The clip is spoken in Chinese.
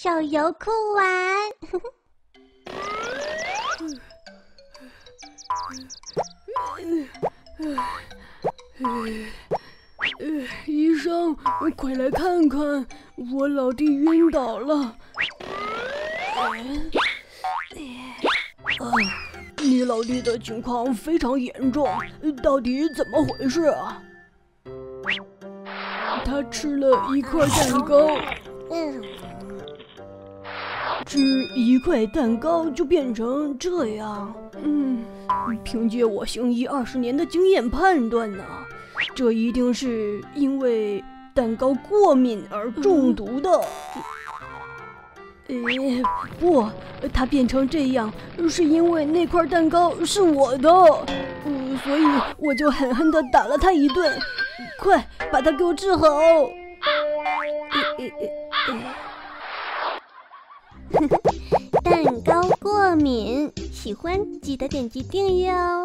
手游酷玩。医生，快来看看，我老弟晕倒了。你老弟的情况非常严重，到底怎么回事啊？他吃了一块蛋糕，吃一块蛋糕就变成这样。凭借我行医20年的经验判断呢，这一定是因为蛋糕过敏而中毒的。不，他变成这样是因为那块蛋糕是我的，所以我就狠狠地打了他一顿。快把他给我治好！蛋糕过敏，喜欢记得点击订阅哦。